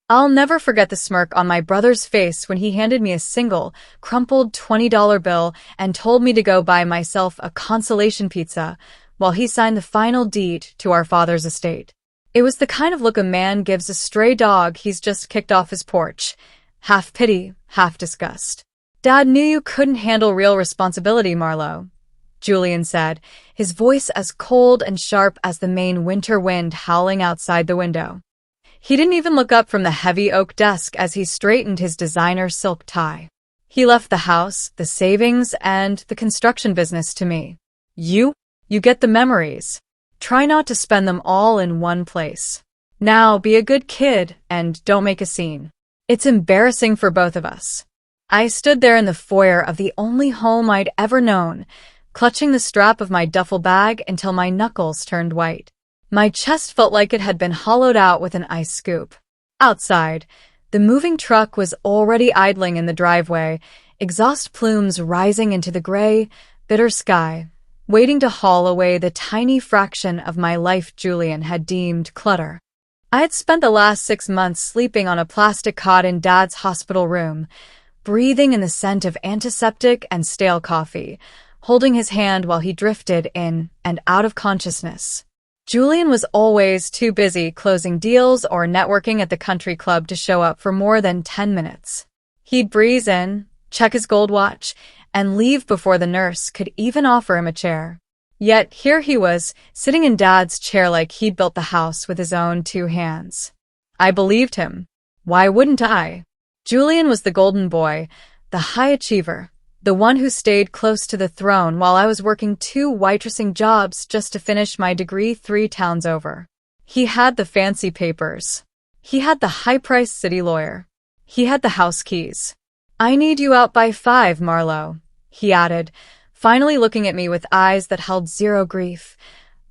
I'll never forget the smirk on my brother's face when he handed me a single, crumpled $20 bill and told me to go buy myself a consolation pizza while he signed the final deed to our father's estate. It was the kind of look a man gives a stray dog he's just kicked off his porch. Half pity, half disgust. Dad knew you couldn't handle real responsibility, Marlo, Julian said, his voice as cold and sharp as the Maine winter wind howling outside the window. He didn't even look up from the heavy oak desk as he straightened his designer silk tie. He left the house, the savings, and the construction business to me. You get the memories. Try not to spend them all in one place. Now be a good kid and don't make a scene. It's embarrassing for both of us. I stood there in the foyer of the only home I'd ever known, clutching the strap of my duffel bag until my knuckles turned white. My chest felt like it had been hollowed out with an ice scoop. Outside, the moving truck was already idling in the driveway, exhaust plumes rising into the gray, bitter sky, waiting to haul away the tiny fraction of my life Julian had deemed clutter. I had spent the last 6 months sleeping on a plastic cot in Dad's hospital room, breathing in the scent of antiseptic and stale coffee, holding his hand while he drifted in and out of consciousness. Julian was always too busy closing deals or networking at the country club to show up for more than 10 minutes. He'd breeze in, check his gold watch, and leave before the nurse could even offer him a chair. Yet here he was, sitting in Dad's chair like he'd built the house with his own 2 hands. I believed him. Why wouldn't I? Julian was the golden boy, the high achiever, the one who stayed close to the throne while I was working 2 waitressing jobs just to finish my degree 3 towns over. He had the fancy papers. He had the high-priced city lawyer. He had the house keys. I need you out by 5, Marlo, he added, finally looking at me with eyes that held zero grief,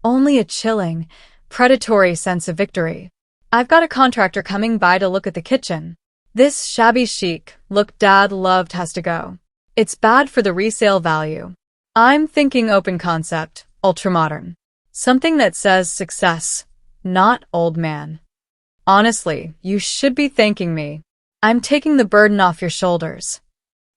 only a chilling, predatory sense of victory. I've got a contractor coming by to look at the kitchen. This shabby chic look Dad loved has to go. It's bad for the resale value. I'm thinking open concept, ultramodern. Something that says success, not old man. Honestly, you should be thanking me. I'm taking the burden off your shoulders.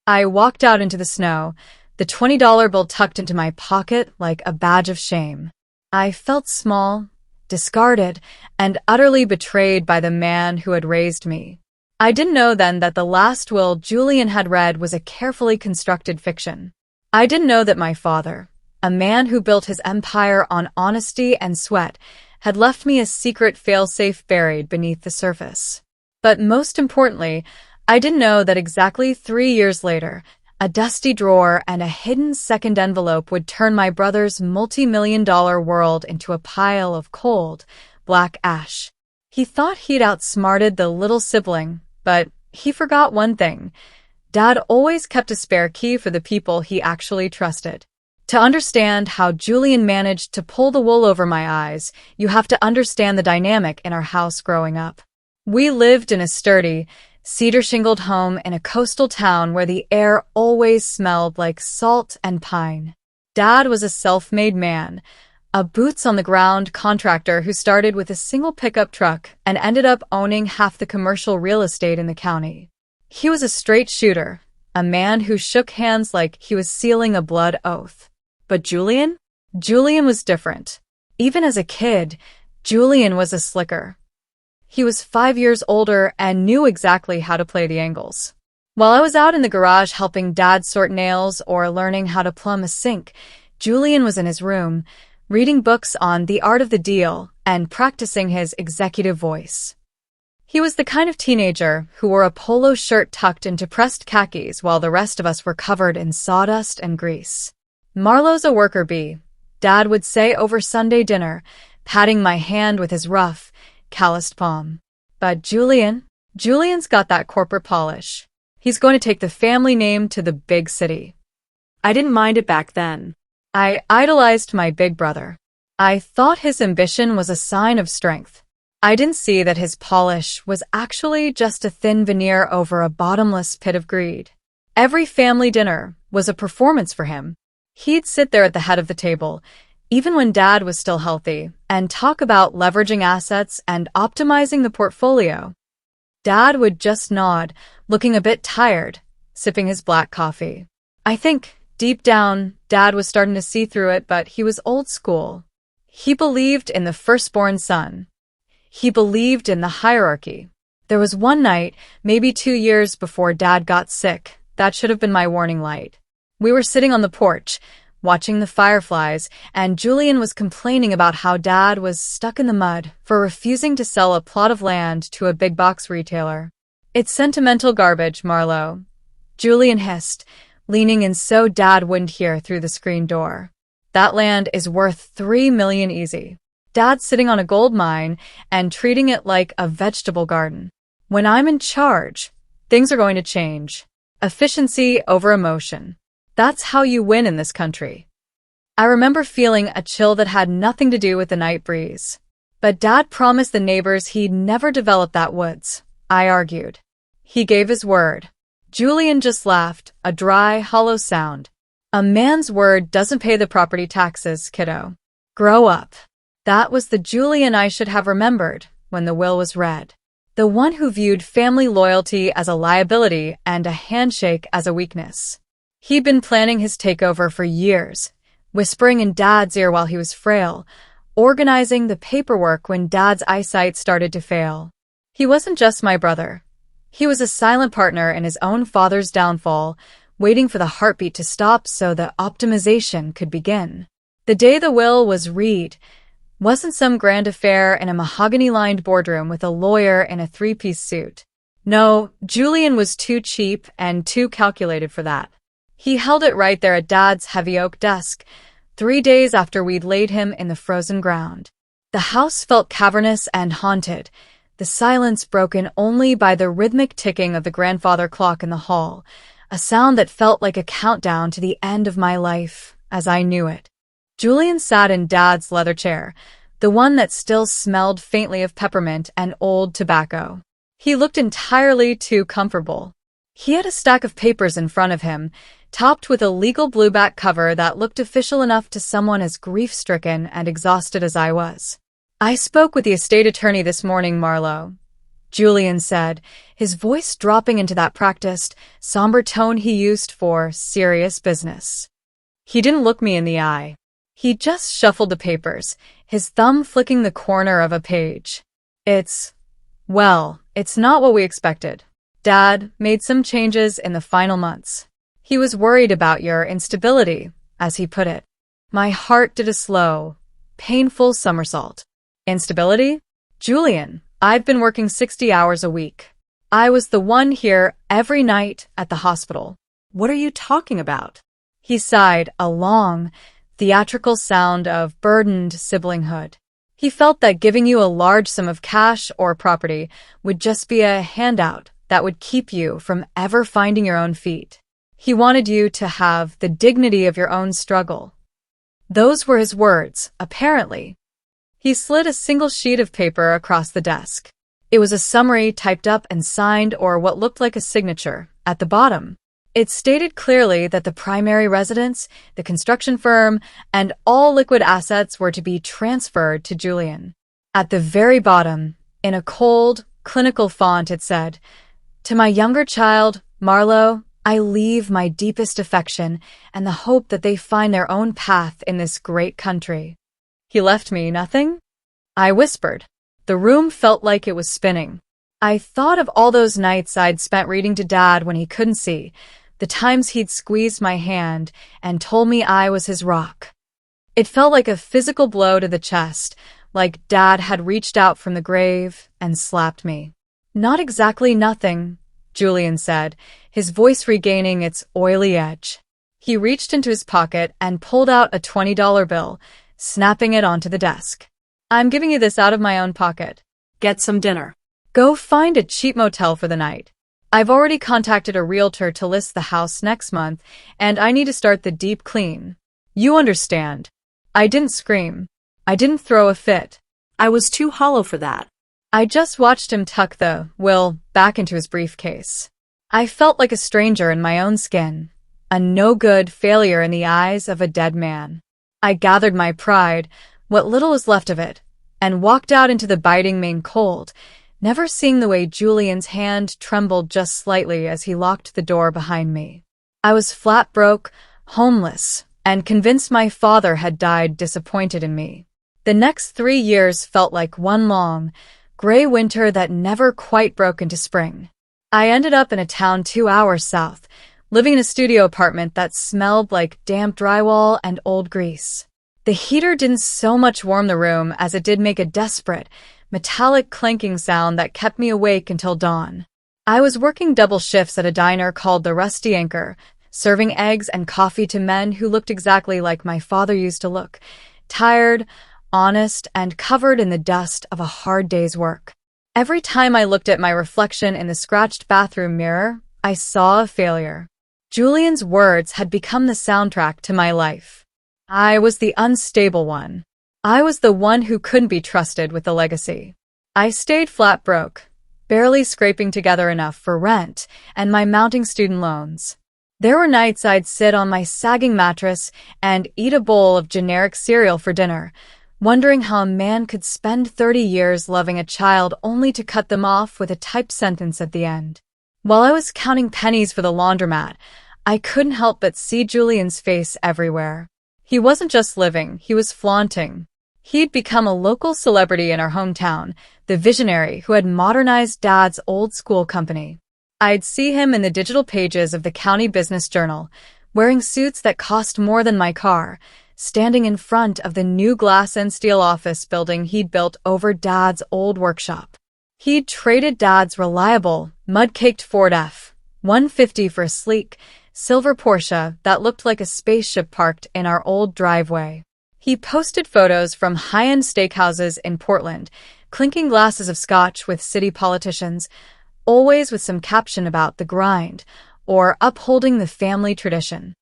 I walked out into the snow, the $20 bill tucked into my pocket like a badge of shame. I felt small, discarded, and utterly betrayed by the man who had raised me. I didn't know then that the last will Julian had read was a carefully constructed fiction. I didn't know that my father, a man who built his empire on honesty and sweat, had left me a secret failsafe buried beneath the surface. But most importantly, I didn't know that exactly 3 years later, a dusty drawer and a hidden second envelope would turn my brother's multi-million-dollar world into a pile of cold, black ash. He thought he'd outsmarted the little sibling, but he forgot one thing. Dad always kept a spare key for the people he actually trusted. To understand how Julian managed to pull the wool over my eyes, you have to understand the dynamic in our house growing up. We lived in a sturdy, cedar-shingled home in a coastal town where the air always smelled like salt and pine. Dad was a self-made man, a boots-on-the-ground contractor who started with a single pickup truck and ended up owning half the commercial real estate in the county. He was a straight shooter, a man who shook hands like he was sealing a blood oath. But Julian? Julian was different. Even as a kid, Julian was a slicker. He was 5 years older and knew exactly how to play the angles. While I was out in the garage helping Dad sort nails or learning how to plumb a sink, Julian was in his room, reading books on the art of the deal and practicing his executive voice. He was the kind of teenager who wore a polo shirt tucked into pressed khakis while the rest of us were covered in sawdust and grease. "Marlo's a worker bee," Dad would say over Sunday dinner, patting my hand with his rough, calloused palm. But Julian's got that corporate polish. He's going to take the family name to the big city. I didn't mind it back then. I idolized my big brother. I thought his ambition was a sign of strength. I didn't see that his polish was actually just a thin veneer over a bottomless pit of greed. Every family dinner was a performance for him. He'd sit there at the head of the table, even when Dad was still healthy, and talk about leveraging assets and optimizing the portfolio. Dad would just nod, looking a bit tired, sipping his black coffee. I think, deep down, Dad was starting to see through it, but he was old school. He believed in the firstborn son. He believed in the hierarchy. There was one night, maybe 2 years before Dad got sick, that should have been my warning light. We were sitting on the porch, watching the fireflies, and Julian was complaining about how Dad was stuck in the mud for refusing to sell a plot of land to a big box retailer. "It's sentimental garbage, Marlo," Julian hissed, leaning in so Dad wouldn't hear through the screen door. "That land is worth $3 million easy. Dad's sitting on a gold mine and treating it like a vegetable garden. When I'm in charge, things are going to change. Efficiency over emotion. That's how you win in this country." I remember feeling a chill that had nothing to do with the night breeze. "But Dad promised the neighbors he'd never develop that woods," I argued. "He gave his word." Julian just laughed, a dry, hollow sound. "A man's word doesn't pay the property taxes, kiddo. Grow up." That was the Julian I should have remembered when the will was read. The one who viewed family loyalty as a liability and a handshake as a weakness. He'd been planning his takeover for years, whispering in Dad's ear while he was frail, organizing the paperwork when Dad's eyesight started to fail. He wasn't just my brother. He was a silent partner in his own father's downfall, waiting for the heartbeat to stop so the optimization could begin. The day the will was read wasn't some grand affair in a mahogany-lined boardroom with a lawyer in a three-piece suit. No, Julian was too cheap and too calculated for that. He held it right there at Dad's heavy oak desk, 3 days after we'd laid him in the frozen ground. The house felt cavernous and haunted, the silence broken only by the rhythmic ticking of the grandfather clock in the hall, a sound that felt like a countdown to the end of my life, as I knew it. Julian sat in Dad's leather chair, the one that still smelled faintly of peppermint and old tobacco. He looked entirely too comfortable. He had a stack of papers in front of him, topped with a legal blueback cover that looked official enough to someone as grief-stricken and exhausted as I was. "I spoke with the estate attorney this morning, Marlo," Julian said, his voice dropping into that practiced, somber tone he used for serious business. He didn't look me in the eye. He just shuffled the papers, his thumb flicking the corner of a page. It's not what we expected. Dad made some changes in the final months. He was worried about your instability, as he put it." My heart did a slow, painful somersault. "Instability? Julian, I've been working 60 hours a week. I was the one here every night at the hospital. What are you talking about?" He sighed, a long, theatrical sound of burdened siblinghood. He felt that giving you a large sum of cash or property would just be a handout that would keep you from ever finding your own feet. He wanted you to have the dignity of your own struggle. Those were his words, apparently. He slid a single sheet of paper across the desk. It was a summary typed up and signed, or what looked like a signature, at the bottom. It stated clearly that the primary residence, the construction firm, and all liquid assets were to be transferred to Julian. At the very bottom, in a cold, clinical font, it said, "To my younger child, Marlo, I leave my deepest affection and the hope that they find their own path in this great country." He left me nothing? I whispered. The room felt like it was spinning. I thought of all those nights I'd spent reading to Dad when he couldn't see, the times he'd squeezed my hand and told me I was his rock. It felt like a physical blow to the chest, like Dad had reached out from the grave and slapped me. "Not exactly nothing," Julian said, his voice regaining its oily edge. He reached into his pocket and pulled out a $20 bill, snapping it onto the desk. "I'm giving you this out of my own pocket. Get some dinner. Go find a cheap motel for the night. I've already contacted a realtor to list the house next month, and I need to start the deep clean. You understand." I didn't scream. I didn't throw a fit. I was too hollow for that. I just watched him tuck the will back into his briefcase. I felt like a stranger in my own skin, a no-good failure in the eyes of a dead man. I gathered my pride, what little was left of it, and walked out into the biting Maine cold, never seeing the way Julian's hand trembled just slightly as he locked the door behind me. I was flat broke, homeless, and convinced my father had died disappointed in me. The next 3 years felt like one long, gray winter that never quite broke into spring. I ended up in a town 2 hours south, living in a studio apartment that smelled like damp drywall and old grease. The heater didn't so much warm the room as it did make a desperate, metallic clanking sound that kept me awake until dawn. I was working double shifts at a diner called the Rusty Anchor, serving eggs and coffee to men who looked exactly like my father used to look, tired, honest, and covered in the dust of a hard day's work. Every time I looked at my reflection in the scratched bathroom mirror, I saw a failure. Julian's words had become the soundtrack to my life. I was the unstable one. I was the one who couldn't be trusted with the legacy. I stayed flat broke, barely scraping together enough for rent and my mounting student loans. There were nights I'd sit on my sagging mattress and eat a bowl of generic cereal for dinner, wondering how a man could spend 30 years loving a child only to cut them off with a typed sentence at the end. While I was counting pennies for the laundromat, I couldn't help but see Julian's face everywhere. He wasn't just living, he was flaunting. He'd become a local celebrity in our hometown, the visionary who had modernized Dad's old school company. I'd see him in the digital pages of the county business journal, wearing suits that cost more than my car, standing in front of the new glass and steel office building he'd built over Dad's old workshop. He'd traded Dad's reliable, mud-caked Ford F-150 for a sleek, silver Porsche that looked like a spaceship parked in our old driveway. He posted photos from high-end steakhouses in Portland, clinking glasses of scotch with city politicians, always with some caption about the grind, or upholding the family tradition.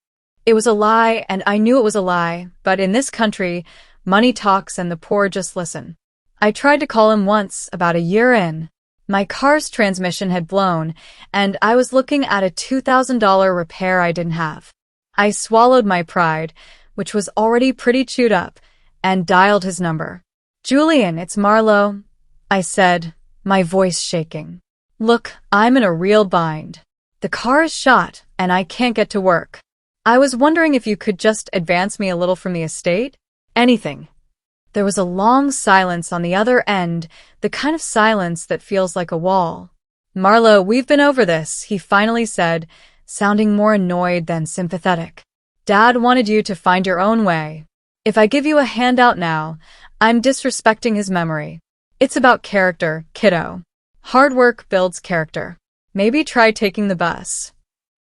It was a lie, and I knew it was a lie, but in this country, money talks and the poor just listen. I tried to call him once, about a year in. My car's transmission had blown, and I was looking at a $2,000 repair I didn't have. I swallowed my pride, which was already pretty chewed up, and dialed his number. "Julian, it's Marlo," I said, my voice shaking. "Look, I'm in a real bind. The car is shot, and I can't get to work. I was wondering if you could just advance me a little from the estate? Anything." There was a long silence on the other end, the kind of silence that feels like a wall. "Marlo, we've been over this," he finally said, sounding more annoyed than sympathetic. "Dad wanted you to find your own way. If I give you a handout now, I'm disrespecting his memory. It's about character, kiddo. Hard work builds character. Maybe try taking the bus."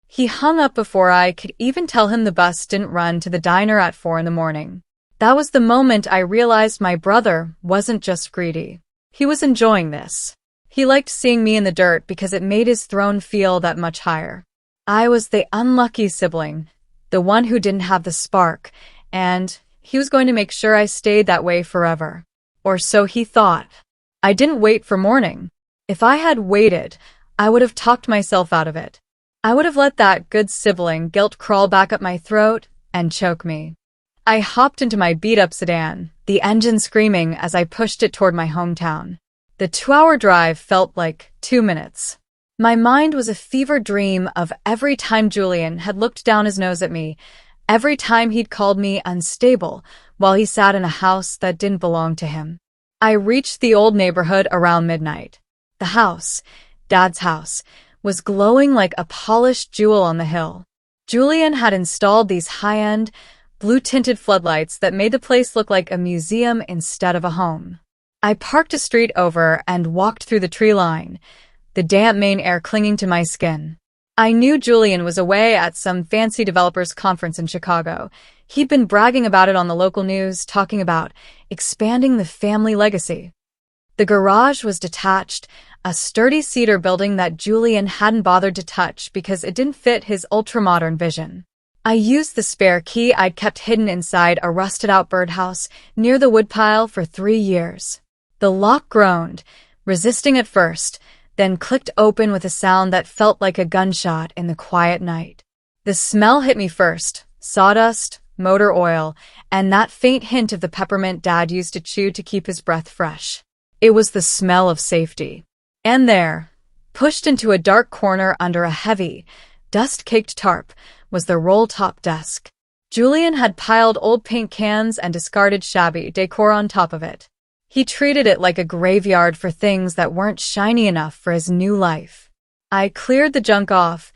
He hung up before I could even tell him the bus didn't run to the diner at 4 in the morning. That was the moment I realized my brother wasn't just greedy. He was enjoying this. He liked seeing me in the dirt because it made his throne feel that much higher. I was the unlucky sibling, the one who didn't have the spark, and he was going to make sure I stayed that way forever. Or so he thought. I didn't wait for morning. If I had waited, I would have talked myself out of it. I would have let that good sibling guilt crawl back up my throat and choke me. I hopped into my beat-up sedan, the engine screaming as I pushed it toward my hometown. The 2-hour drive felt like 2 minutes. My mind was a fever dream of every time Julian had looked down his nose at me, every time he'd called me unstable while he sat in a house that didn't belong to him. I reached the old neighborhood around midnight. The house, Dad's house, was glowing like a polished jewel on the hill. Julian had installed these high-end, blue-tinted floodlights that made the place look like a museum instead of a home. I parked a street over and walked through the tree line, the damp Maine air clinging to my skin. I knew Julian was away at some fancy developers conference in Chicago. He'd been bragging about it on the local news, talking about expanding the family legacy. The garage was detached, a sturdy cedar building that Julian hadn't bothered to touch because it didn't fit his ultra-modern vision. I used the spare key I'd kept hidden inside a rusted-out birdhouse near the woodpile for 3 years. The lock groaned, resisting at first, then clicked open with a sound that felt like a gunshot in the quiet night. The smell hit me first, sawdust, motor oil, and that faint hint of the peppermint Dad used to chew to keep his breath fresh. It was the smell of safety. And there, pushed into a dark corner under a heavy, dust-caked tarp, was the roll-top desk. Julian had piled old paint cans and discarded shabby decor on top of it. He treated it like a graveyard for things that weren't shiny enough for his new life. I cleared the junk off,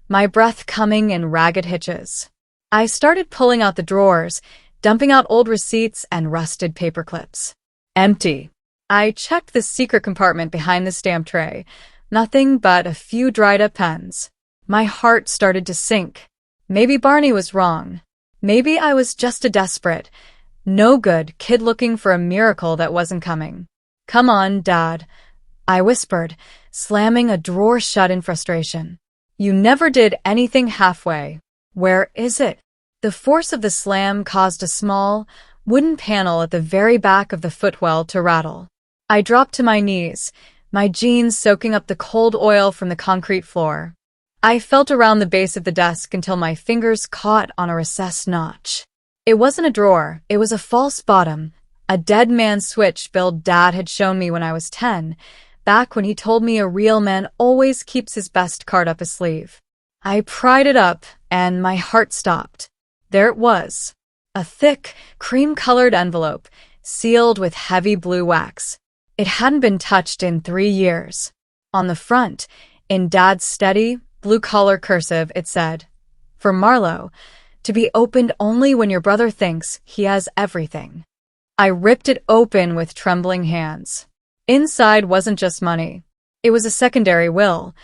my breath coming in ragged hitches. I started pulling out the drawers, dumping out old receipts and rusted paper clips. Empty. I checked the secret compartment behind the stamp tray. Nothing but a few dried-up pens. My heart started to sink. Maybe Barney was wrong. Maybe I was just a desperate, no-good kid looking for a miracle that wasn't coming. Come on, Dad, I whispered, slamming a drawer shut in frustration. You never did anything halfway. Where is it? The force of the slam caused a small, wooden panel at the very back of the footwell to rattle. I dropped to my knees, my jeans soaking up the cold oil from the concrete floor. I felt around the base of the desk until my fingers caught on a recessed notch. It wasn't a drawer, it was a false bottom, a dead man switch Bill's dad had shown me when I was 10, back when he told me a real man always keeps his best card up his sleeve. I pried it up, and my heart stopped. There it was, a thick, cream-colored envelope, sealed with heavy blue wax. It hadn't been touched in 3 years. On the front, in Dad's steady, blue-collar cursive, it said, "For Marlo, to be opened only when your brother thinks he has everything." I ripped it open with trembling hands. Inside wasn't just money. It was a secondary will,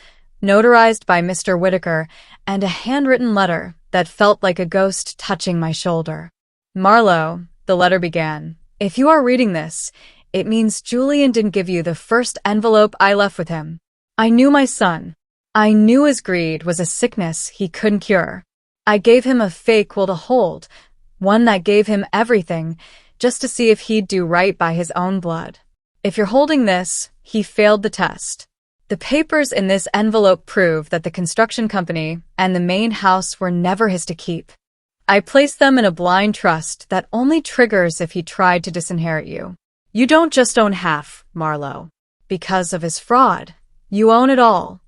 notarized by Mr. Whitaker, and a handwritten letter that felt like a ghost touching my shoulder. "Marlo," the letter began, "if you are reading this, it means Julian didn't give you the first envelope I left with him. I knew my son. I knew his greed was a sickness he couldn't cure. I gave him a fake will to hold, one that gave him everything, just to see if he'd do right by his own blood. If you're holding this, he failed the test. The papers in this envelope prove that the construction company and the main house were never his to keep. I placed them in a blind trust that only triggers if he tried to disinherit you. You don't just own half, Marlo. Because of his fraud, you own it all."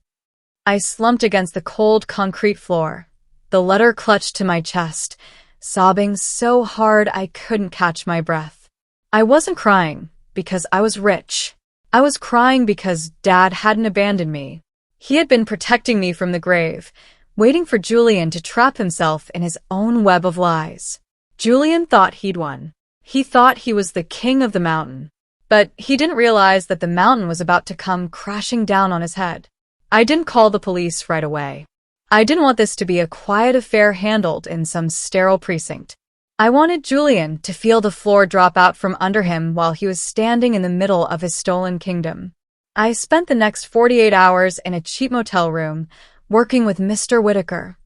I slumped against the cold concrete floor, the letter clutched to my chest, sobbing so hard I couldn't catch my breath. I wasn't crying because I was rich. I was crying because Dad hadn't abandoned me. He had been protecting me from the grave, waiting for Julian to trap himself in his own web of lies. Julian thought he'd won. He thought he was the king of the mountain. But he didn't realize that the mountain was about to come crashing down on his head. I didn't call the police right away. I didn't want this to be a quiet affair handled in some sterile precinct. I wanted Julian to feel the floor drop out from under him while he was standing in the middle of his stolen kingdom. I spent the next 48 hours in a cheap motel room, working with Mr. Whitaker,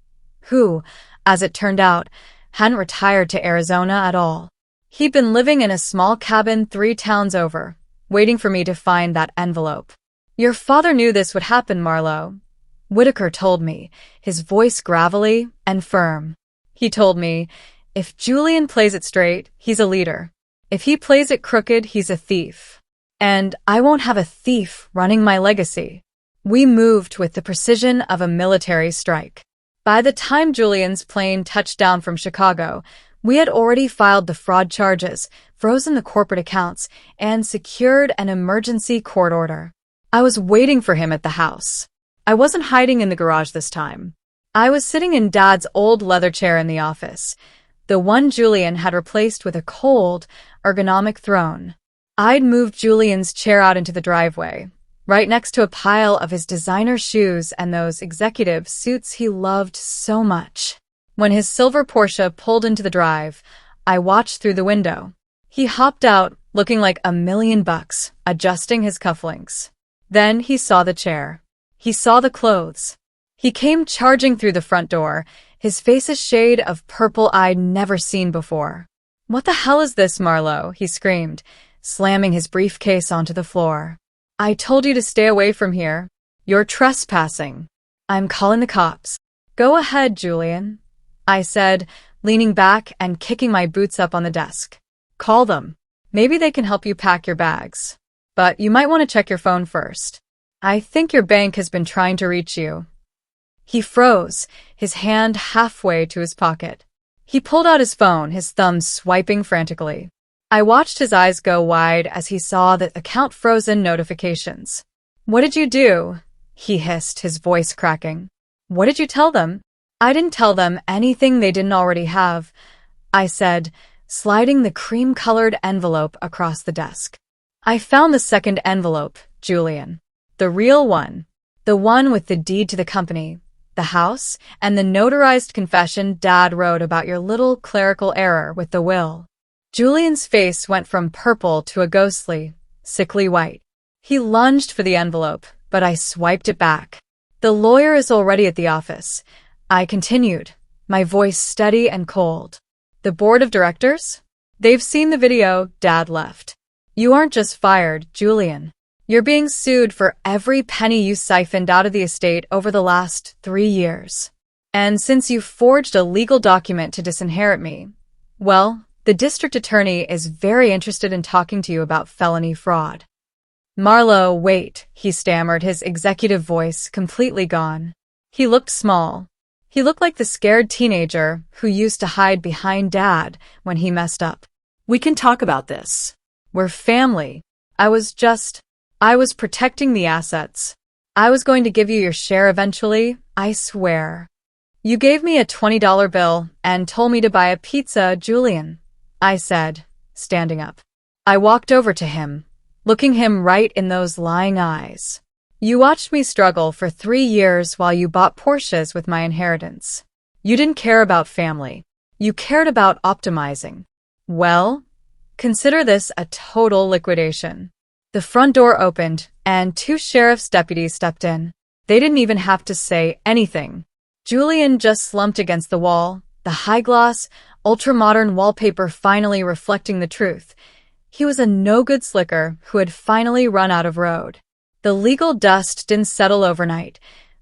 who, as it turned out, hadn't retired to Arizona at all. He'd been living in a small cabin 3 towns over, waiting for me to find that envelope. "Your father knew this would happen, Marlo," Whitaker told me, his voice gravelly and firm. He told me, "If Julian plays it straight, he's a leader. If he plays it crooked, he's a thief. And I won't have a thief running my legacy." We moved with the precision of a military strike. By the time Julian's plane touched down from Chicago, we had already filed the fraud charges, frozen the corporate accounts, and secured an emergency court order. I was waiting for him at the house. I wasn't hiding in the garage this time. I was sitting in Dad's old leather chair in the office, the one Julian had replaced with a cold, ergonomic throne. I'd moved Julian's chair out into the driveway, right next to a pile of his designer shoes and those executive suits he loved so much. When his silver Porsche pulled into the drive, I watched through the window. He hopped out, looking like $1,000,000, adjusting his cufflinks. Then he saw the chair. He saw the clothes. He came charging through the front door, his face a shade of purple I'd never seen before. "What the hell is this, Marlo?" he screamed, slamming his briefcase onto the floor. "I told you to stay away from here. You're trespassing. I'm calling the cops." "Go ahead, Julian," I said, leaning back and kicking my boots up on the desk. "Call them. Maybe they can help you pack your bags. But you might want to check your phone first." I think your bank has been trying to reach you. He froze, his hand halfway to his pocket. He pulled out his phone, his thumbs swiping frantically. I watched his eyes go wide as he saw the account frozen notifications. What did you do? He hissed, his voice cracking. What did you tell them? I didn't tell them anything they didn't already have, I said, sliding the cream-colored envelope across the desk. I found the second envelope, Julian. The real one. The one with the deed to the company, the house, and the notarized confession Dad wrote about your little clerical error with the will. Julian's face went from purple to a ghostly, sickly white. He lunged for the envelope, but I swiped it back. The lawyer is already at the office. I continued, my voice steady and cold. The board of directors? They've seen the video. Dad left. You aren't just fired, Julian. You're being sued for every penny you siphoned out of the estate over the last 3 years. And since you forged a legal document to disinherit me, well, the district attorney is very interested in talking to you about felony fraud. Marlowe, wait, he stammered, his executive voice completely gone. He looked small. He looked like the scared teenager who used to hide behind Dad when he messed up. We can talk about this. We're family. I was protecting the assets. I was going to give you your share eventually, I swear. You gave me a $20 bill and told me to buy a pizza, Julian, I said, standing up. I walked over to him, looking him right in those lying eyes. You watched me struggle for 3 years while you bought Porsches with my inheritance. You didn't care about family. You cared about optimizing. Well, consider this a total liquidation. The front door opened, and 2 sheriff's deputies stepped in. They didn't even have to say anything. Julian just slumped against the wall, the high-gloss, ultra-modern wallpaper finally reflecting the truth. He was a no-good slicker who had finally run out of road. The legal dust didn't settle overnight,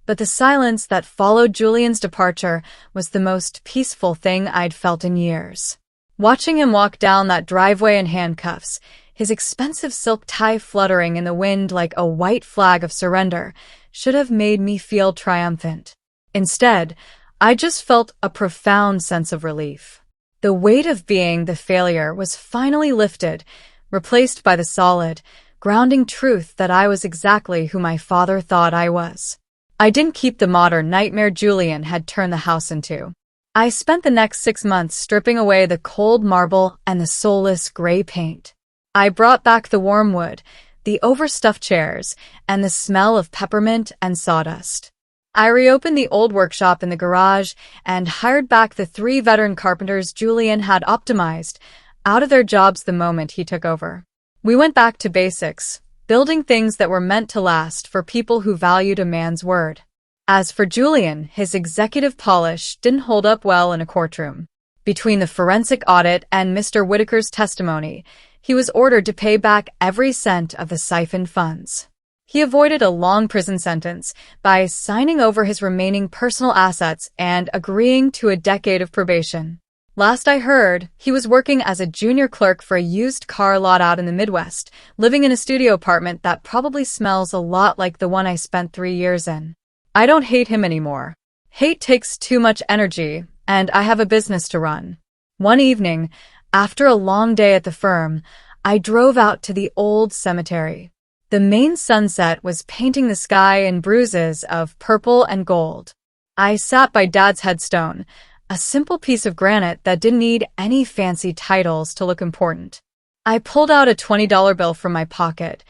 but the silence that followed Julian's departure was the most peaceful thing I'd felt in years. Watching him walk down that driveway in handcuffs, his expensive silk tie fluttering in the wind like a white flag of surrender, should have made me feel triumphant. Instead, I just felt a profound sense of relief. The weight of being the failure was finally lifted, replaced by the solid, grounding truth that I was exactly who my father thought I was. I didn't keep the modern nightmare Julian had turned the house into. I spent the next 6 months stripping away the cold marble and the soulless gray paint. I brought back the warm wood, the overstuffed chairs, and the smell of peppermint and sawdust. I reopened the old workshop in the garage and hired back the 3 veteran carpenters Julian had optimized out of their jobs the moment he took over. We went back to basics, building things that were meant to last for people who valued a man's word. As for Julian, his executive polish didn't hold up well in a courtroom. Between the forensic audit and Mr. Whitaker's testimony, he was ordered to pay back every cent of the siphoned funds. He avoided a long prison sentence by signing over his remaining personal assets and agreeing to a decade of probation. Last I heard, he was working as a junior clerk for a used car lot out in the Midwest, living in a studio apartment that probably smells a lot like the one I spent 3 years in. I don't hate him anymore. Hate takes too much energy, and I have a business to run. One evening, after a long day at the firm, I drove out to the old cemetery. The main sunset was painting the sky in bruises of purple and gold. I sat by Dad's headstone, a simple piece of granite that didn't need any fancy titles to look important. I pulled out a $20 bill from my pocket,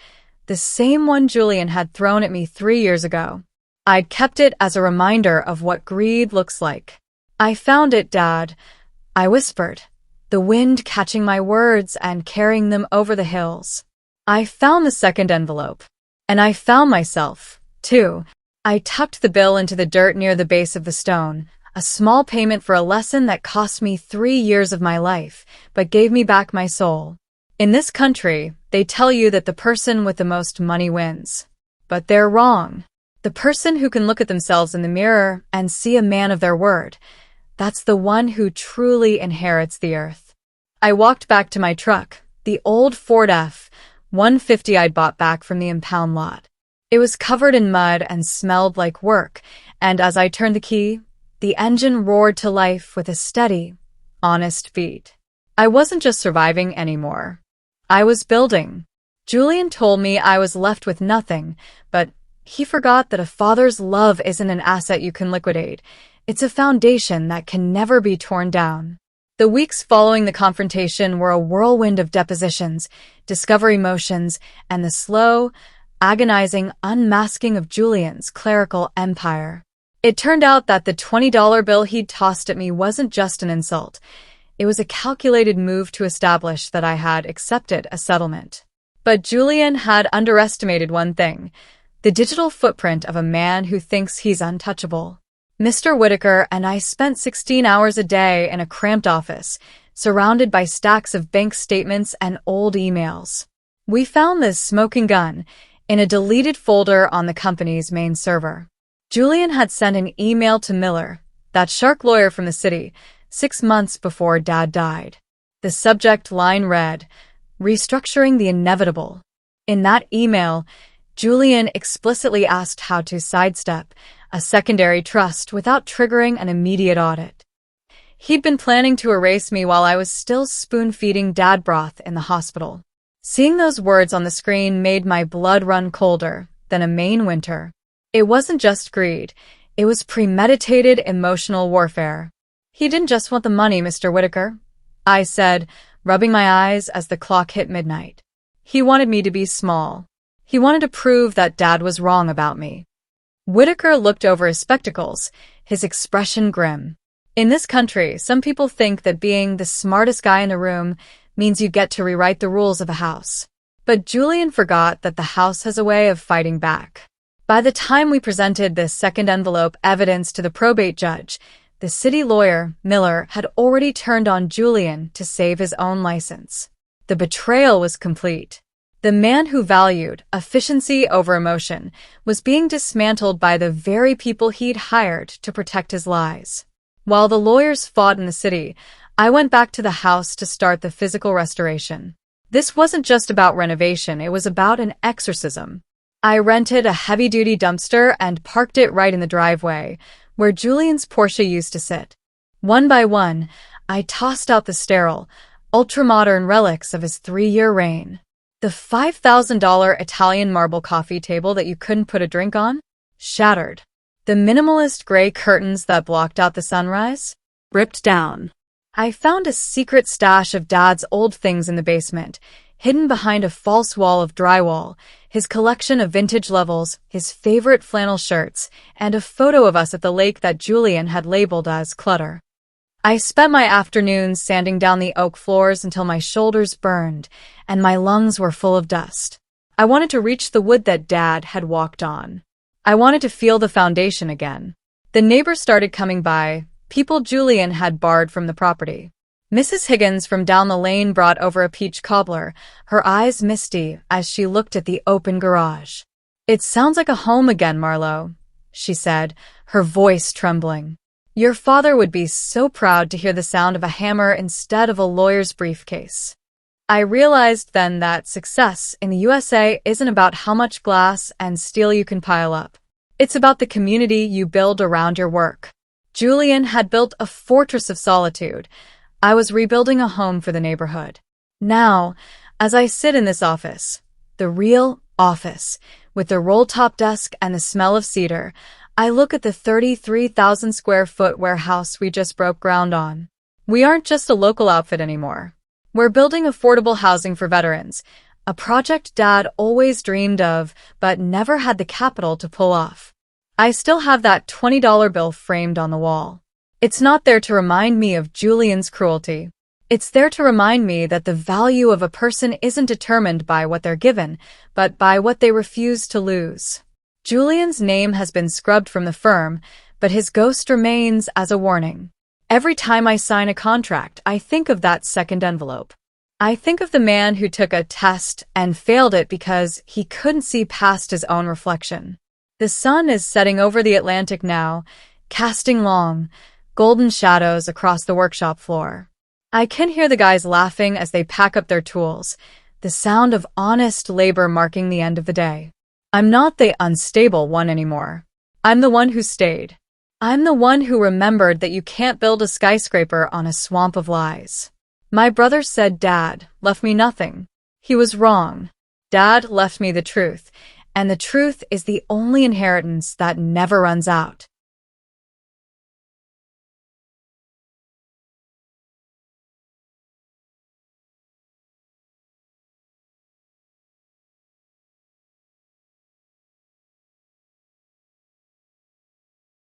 the same one Julian had thrown at me 3 years ago. I'd kept it as a reminder of what greed looks like. I found it, Dad, I whispered, the wind catching my words and carrying them over the hills. I found the second envelope. And I found myself, too. I tucked the bill into the dirt near the base of the stone, a small payment for a lesson that cost me 3 years of my life, but gave me back my soul. In this country, they tell you that the person with the most money wins. But they're wrong. The person who can look at themselves in the mirror and see a man of their word, that's the one who truly inherits the earth. I walked back to my truck, the old Ford F-150 I'd bought back from the impound lot. It was covered in mud and smelled like work, and as I turned the key, the engine roared to life with a steady, honest beat. I wasn't just surviving anymore. I was building. Julian told me I was left with nothing, but he forgot that a father's love isn't an asset you can liquidate. It's a foundation that can never be torn down. The weeks following the confrontation were a whirlwind of depositions, discovery motions, and the slow, agonizing unmasking of Julian's clerical empire. It turned out that the $20 bill he'd tossed at me wasn't just an insult. It was a calculated move to establish that I had accepted a settlement. But Julian had underestimated one thing: the digital footprint of a man who thinks he's untouchable. Mr. Whitaker and I spent 16 hours a day in a cramped office, surrounded by stacks of bank statements and old emails. We found this smoking gun in a deleted folder on the company's main server. Julian had sent an email to Miller, that shark lawyer from the city, 6 months before Dad died. The subject line read, "Restructuring the inevitable." In that email, Julian explicitly asked how to sidestep a secondary trust without triggering an immediate audit. He'd been planning to erase me while I was still spoon-feeding Dad broth in the hospital. Seeing those words on the screen made my blood run colder than a Maine winter. It wasn't just greed. It was premeditated emotional warfare. "He didn't just want the money, Mr. Whitaker," I said, rubbing my eyes as the clock hit midnight. "He wanted me to be small. He wanted to prove that Dad was wrong about me." Whitaker looked over his spectacles, his expression grim. In this country, some people think that being the smartest guy in the room means you get to rewrite the rules of a house. But Julian forgot that the house has a way of fighting back. By the time we presented this second envelope evidence to the probate judge, the city lawyer, Miller, had already turned on Julian to save his own license. The betrayal was complete. The man who valued efficiency over emotion was being dismantled by the very people he'd hired to protect his lies. While the lawyers fought in the city, I went back to the house to start the physical restoration. This wasn't just about renovation, it was about an exorcism. I rented a heavy-duty dumpster and parked it right in the driveway, where Julian's Porsche used to sit. One by one, I tossed out the sterile, ultra-modern relics of his 3-year reign. The $5,000 Italian marble coffee table that you couldn't put a drink on? Shattered. The minimalist gray curtains that blocked out the sunrise? Ripped down. I found a secret stash of Dad's old things in the basement, hidden behind a false wall of drywall, his collection of vintage levels, his favorite flannel shirts, and a photo of us at the lake that Julian had labeled as clutter. I spent my afternoons sanding down the oak floors until my shoulders burned and my lungs were full of dust. I wanted to reach the wood that Dad had walked on. I wanted to feel the foundation again. The neighbors started coming by, people Julian had barred from the property. Mrs. Higgins from down the lane brought over a peach cobbler, her eyes misty as she looked at the open garage. "It sounds like a home again, Marlowe," she said, her voice trembling. "Your father would be so proud to hear the sound of a hammer instead of a lawyer's briefcase." I realized then that success in the USA isn't about how much glass and steel you can pile up. It's about the community you build around your work. Julian had built a fortress of solitude. I was rebuilding a home for the neighborhood. Now, as I sit in this office, the real office, with the roll-top desk and the smell of cedar, I look at the 33,000 square foot warehouse we just broke ground on. We aren't just a local outfit anymore. We're building affordable housing for veterans, a project Dad always dreamed of, but never had the capital to pull off. I still have that $20 bill framed on the wall. It's not there to remind me of Julian's cruelty. It's there to remind me that the value of a person isn't determined by what they're given, but by what they refuse to lose. Julian's name has been scrubbed from the firm, but his ghost remains as a warning. Every time I sign a contract, I think of that second envelope. I think of the man who took a test and failed it because he couldn't see past his own reflection. The sun is setting over the Atlantic now, casting long, golden shadows across the workshop floor. I can hear the guys laughing as they pack up their tools, the sound of honest labor marking the end of the day. I'm not the unstable one anymore. I'm the one who stayed. I'm the one who remembered that you can't build a skyscraper on a swamp of lies. My brother said Dad left me nothing. He was wrong. Dad left me the truth, and the truth is the only inheritance that never runs out.